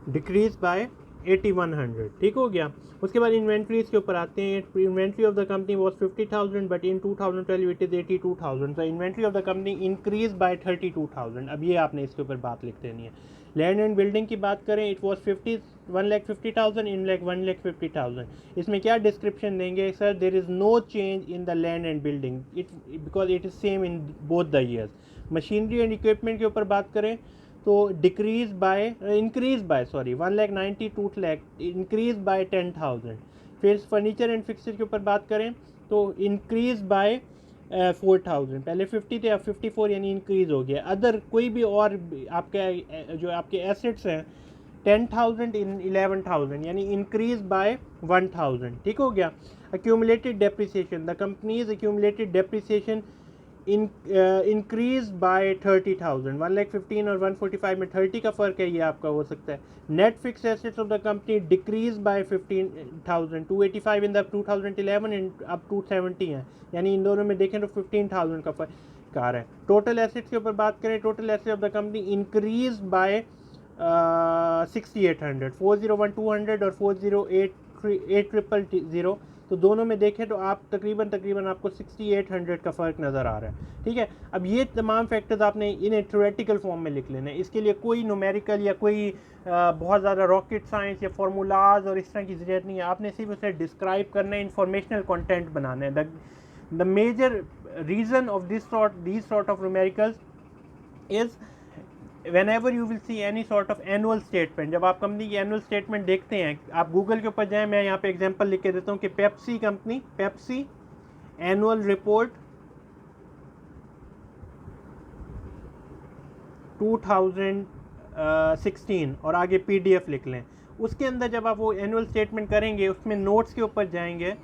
Decrease by 8100, ठीक हो गया। उसके बाद इन्वेंट्रीज के ऊपर आते हैं। Inventory of the company was 50,000 but in 2012 it is 82,000। तो inventory of the company increase by 32,000। अब ये आपने इसके ऊपर बात लिख देनी है। लैंड एंड बिल्डिंग की बात करें, इट वॉज 1,50,000 इन 1,50,000। इसमें क्या डिस्क्रिप्शन देंगे sir? There is no change in the land and building it because it is same in both the years. Machinery and equipment के ऊपर बात करें तो increase by 1,92 lakh, increase by 10,000। फिर फर्नीचर एंड फिक्सचर के ऊपर बात करें तो इंक्रीज बाय 4,000। पहले 50 थे, अब 54, यानी इंक्रीज हो गया। अदर कोई भी और आपके जो आपके एसेट्स हैं 10,000 इन 11,000, यानी इंक्रीज बाय 1,000, ठीक हो गया। accumulated depreciation, the company's accumulated depreciation increase by 30,000। 1,15,000 और 145 में 30 का फ़र्क है, ये आपका हो सकता है। Net fix assets of the company decrease by 15,000, 285 in the 2011 and अब 270 है, यानी इन दोनों में देखें तो 15,000 का फ़र्क आ रहा है। टोटल एसेट्स के ऊपर बात करें, total assets of the company increase by 6,800, 401,200 और 408,000। तो दोनों में देखें तो आप तकरीबन आपको 6,800 का फ़र्क नज़र आ रहा है, ठीक है। अब ये तमाम फैक्टर्स आपने इन्हें थ्योरेटिकल फॉर्म में लिख लेना है। इसके लिए कोई न्यूमेरिकल या कोई बहुत ज़्यादा रॉकेट साइंस या फार्मूलाज और इस तरह की ज़रूरत नहीं है। आपने सिर्फ उसे डिस्क्राइब करना है, इंफॉर्मेशनल कंटेंट बनाना है। The major reason of these sort of numericals is whenever you will see any sort of annual statement। जब आप कंपनी की एनुअल स्टेटमेंट देखते हैं, आप गूगल के ऊपर जाएं, मैं यहाँ पे एग्जांपल लिख के देता हूँ कि Pepsi company, Pepsi annual report 2016 और आगे PDF लिख लें। उसके अंदर जब आप वो एनुअल स्टेटमेंट करेंगे, उसमें नोट्स के ऊपर जाएंगे।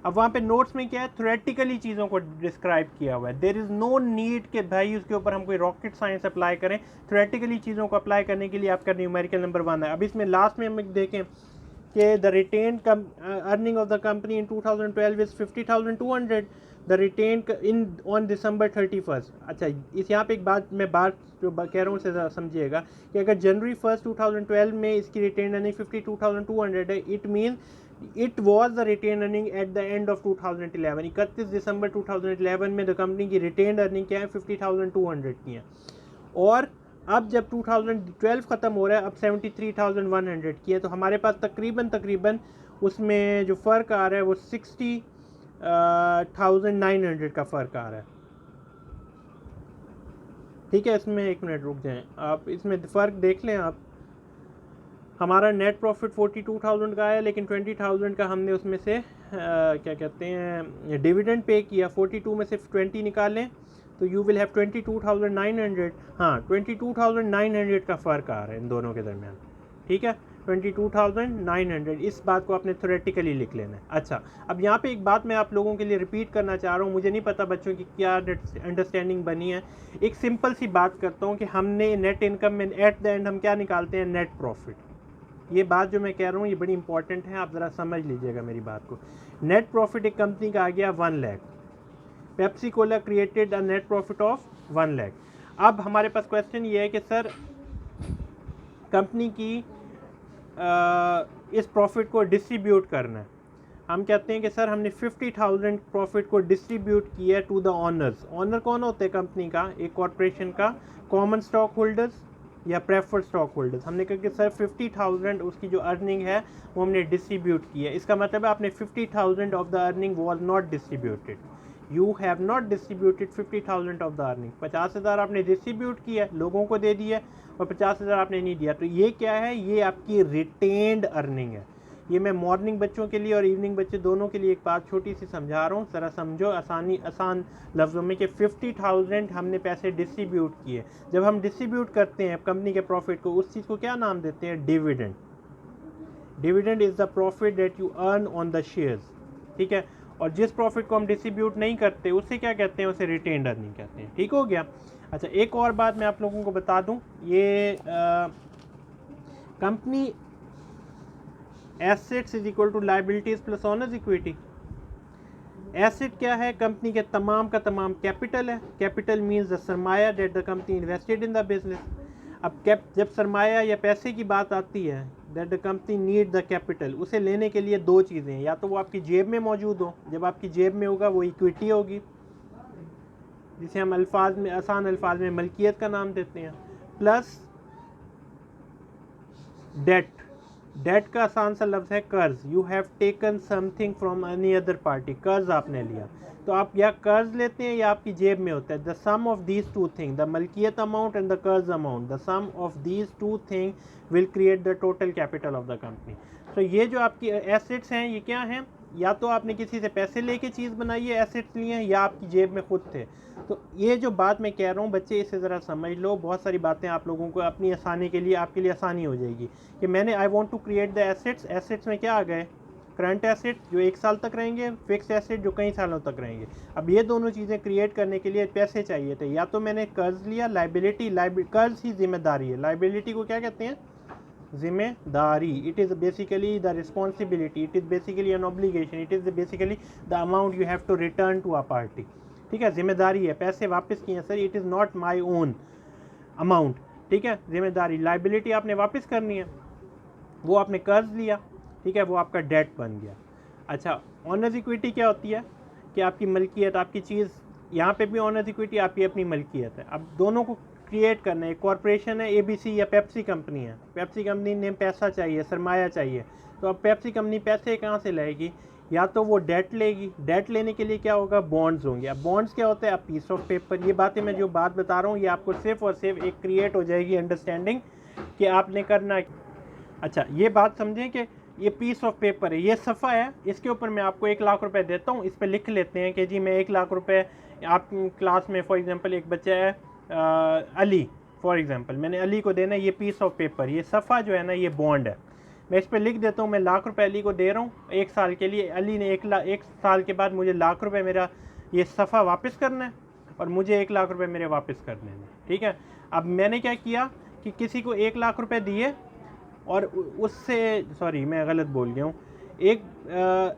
अब वहाँ पे नोट्स में क्या है, थ्योरेटिकली चीज़ों को डिस्क्राइब किया हुआ है। देयर इज़ नो नीड कि भाई उसके ऊपर हम कोई रॉकेट साइंस अप्लाई करें। थ्योरेटिकली चीज़ों को अप्लाई करने के लिए आपका न्यूमेरिकल नंबर 1 है। अब इसमें लास्ट में हम देखें कि the retain earning of the company in 2012 is 50,200, the retain in on December 31। अच्छा, इस यहाँ पे एक बात जो कह रहा हूँ उसे समझिएगा कि अगर January 1, 2012 में इसकी रिटेन अर्निंग 52,200 है, it mean it was the retain earning at the end of 2011। 31 दिसंबर 2011 में द कंपनी की रिटेन अर्निंग क्या है, 50,200 की है। और अब जब 2012 ख़त्म हो रहा है, अब 73,100 की है। तो हमारे पास तकरीबन उसमें जो फ़र्क आ रहा है वो 60,900 का फ़र्क आ रहा है, ठीक है। इसमें एक मिनट रुक जाएं, आप इसमें फ़र्क देख लें। आप हमारा नेट प्रॉफिट 42,000 का है, लेकिन 20,000 का हमने उसमें से क्या कहते हैं डिविडेंड पे किया। 42 में से 20 निकालें तो यू विल हैव 22,900। हाँ, 22,900 का फ़र्क आ रहा है इन दोनों के दरमियान, ठीक है। 22,900, इस बात को आपने थ्योरेटिकली लिख लेना है। अच्छा, अब यहाँ पे एक बात मैं आप लोगों के लिए रिपीट करना चाह रहा हूँ, मुझे नहीं पता बच्चों की क्या अंडरस्टैंडिंग बनी है। एक सिंपल सी बात करता हूँ कि हमने नेट इनकम में एट द एंड हम क्या निकालते हैं, नेट प्रॉफिट। ये बात जो मैं कह रहा हूँ ये बड़ी इंपॉर्टेंट है, आप ज़रा समझ लीजिएगा मेरी बात को। नेट प्रॉफिट एक कंपनी का आ गया 1 lakh. Pepsi Cola created a net profit of 1 lakh. अब हमारे पास क्वेश्चन ये है कि सर कंपनी की इस प्रॉफिट को डिस्ट्रीब्यूट करना है। हम कहते हैं कि सर हमने 50,000 प्रॉफिट को डिस्ट्रीब्यूट किया टू द ऑनर्स। ऑनर कौन होते हैं कंपनी का, एक कॉरपोरेशन का, कॉमन स्टॉक होल्डर्स या प्रेफर्ड स्टॉक होल्डर्स। हमने कहा कि सर 50,000 उसकी जो अर्निंग है वो हमने डिस्ट्रीब्यूट की है। इसका मतलब है आपने 50,000 of the earning was not distributed. You have not distributed 50,000 of the earning. 50,000 आपने डिस्ट्रीब्यूट किया, लोगों को दे दिया, और 50,000 आपने नहीं दिया। तो ये क्या है, ये आपकी रिटेन्ड अर्निंग है। ये मैं मॉर्निंग बच्चों के लिए और इवनिंग बच्चे दोनों के लिए एक बात छोटी सी समझा रहा हूँ, ज़रा समझो आसान लफ्ज़ों में कि 50,000 हमने पैसे डिस्ट्रीब्यूट किए। जब हम डिस्ट्रीब्यूट करते हैं कंपनी के प्रॉफिट को, उस चीज़ को क्या नाम देते हैं, dividend. Dividend is the profit that you earn on the shares, ठीक है। और जिस प्रॉफिट को हम डिस्ट्रीब्यूट नहीं करते उसे क्या कहते हैं, उसे रिटेन्ड अर्निंग कहते हैं, ठीक हो गया। अच्छा, एक और बात मैं आप लोगों को बता दूं, ये company assets is equal to liabilities plus owners equity. Asset क्या है, कंपनी के तमाम का तमाम कैपिटल है। कैपिटल मीन्स द सरमाया that the company invested in the business. अब जब सरमाया या पैसे की बात आती है, that the company need the capital, उसे लेने के लिए दो चीज़ें हैं, या तो वो आपकी जेब में मौजूद हो, जब आपकी जेब में होगा वो इक्विटी होगी, जिसे हम आसान अल्फाज में मलकियत का नाम देते हैं, प्लस डेट। डेट का आसान सा लफ्ज़ है कर्ज। You have taken something from any other party, कर्ज आपने लिया, तो आप या कर्ज लेते हैं या आपकी जेब में होता है। The sum of these two thing, the मलकियत अमाउंट एंड द कर्ज amount, the sum of these two thing will create the total capital of the company. तो ये जो आपकी एसेट्स हैं ये क्या हैं, या तो आपने किसी से पैसे लेके चीज़ बनाई है, एसेट्स लिए हैं, या आपकी जेब में खुद थे। तो ये जो बात मैं कह रहा हूँ बच्चे, इसे ज़रा समझ लो, बहुत सारी बातें आप लोगों को अपनी आसानी के लिए, आपके लिए आसानी हो जाएगी कि मैंने I want to create the assets. Assets में क्या आ गए, करंट एसेट जो 1 साल तक रहेंगे, फिक्स एसेट जो कई सालों तक रहेंगे। अब ये दोनों चीज़ें क्रिएट करने के लिए पैसे चाहिए थे, या तो मैंने कर्ज लिया, लाइबिलिटी, कर्ज ही जिम्मेदारी है, लाइबिलिटी को क्या कहते हैं, जिम्मेदारी। It is basically the responsibility, it is basically an obligation, it is basically the amount you have to return to a party. ठीक है, जिम्मेदारी है, पैसे वापस किए हैं sir, it is not my own amount. ठीक है, जिम्मेदारी। लाइबिलिटी आपने वापस करनी है, वो आपने कर्ज लिया, ठीक है, वो आपका डेट बन गया। अच्छा, ऑनर्स इक्विटी क्या होती है कि आपकी मलकियत, आपकी चीज़, यहाँ पे भी ऑनर्स इक्विटी आपकी अपनी मलकियत है। अब दोनों को क्रिएट करना है। एक कॉरपोरेशन है ABC या पेप्सी कंपनी है, पेप्सी कंपनी ने पैसा चाहिए, सरमाया चाहिए, तो अब पेप्सी कंपनी पैसे कहाँ से लाएगी, या तो वो डेट लेगी, डेट लेने के लिए क्या होगा, बॉन्ड्स होंगे। अब बॉन्ड्स क्या होता है, अब पीस ऑफ पेपर। ये बातें मैं जो बात बता रहा हूँ ये आपको सिर्फ और सिर्फ एक क्रिएट हो जाएगी अंडरस्टैंडिंग कि आपने करना। अच्छा, ये बात समझें कि ये पीस ऑफ पेपर है, ये सफ़ा है, इसके ऊपर मैं आपको 1 लाख रुपए देता हूँ, इस पर लिख लेते हैं कि जी मैं 1 लाख रुपए, आप क्लास में फॉर एग्जांपल एक बच्चा है अली, फॉर एग्जांपल मैंने अली को देना है ये पीस ऑफ पेपर, ये सफ़ा जो है ना ये बॉन्ड है, मैं इस पर लिख देता हूँ मैं लाख रुपए अली को दे रहा हूँ 1 साल के लिए। अली ने 1 साल के बाद मुझे लाख रुपए मेरा ये सफ़ा वापस करना है और मुझे 1 लाख रुपए मेरे वापस करने हैं। ठीक है, अब मैंने क्या किया कि किसी को 1 लाख रुपए दिए और उससे, सॉरी मैं गलत बोल गया हूँ,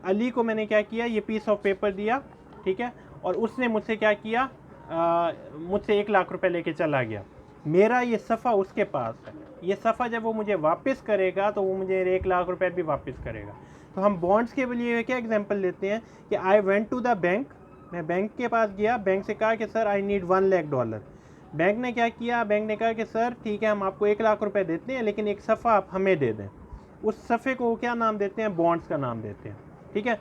अली को मैंने क्या किया, ये पीस ऑफ पेपर दिया, ठीक है, और उसने मुझसे क्या किया, मुझसे 1 लाख रुपए लेके चला गया। मेरा ये सफ़ा उसके पास है, ये सफ़ा जब वो मुझे वापस करेगा तो वो मुझे 1 लाख रुपए भी वापस करेगा। तो हम बॉन्ड्स के लिए क्या एग्जांपल लेते हैं कि I went to the bank, मैं बैंक के पास गया, बैंक से कहा कि sir I need $1 lakh. Bank ने क्या किया, बैंक ने कहा कि सर ठीक है हम आपको 1 लाख रुपए देते हैं लेकिन एक सफ़ा आप हमें दे दें। उस सफ़े को क्या नाम देते हैं, बॉन्ड्स का नाम देते हैं। ठीक है,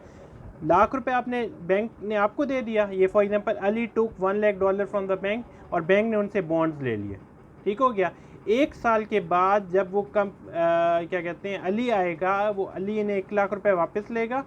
लाख रुपए आपने, बैंक ने आपको दे दिया, ये for example Ali took $1 lakh from the bank और बैंक ने उनसे बॉन्ड्स ले लिए। ठीक हो गया। 1 साल के बाद जब वो क्या कहते हैं अली आएगा, वो अली ने 1 लाख रुपए वापस लेगा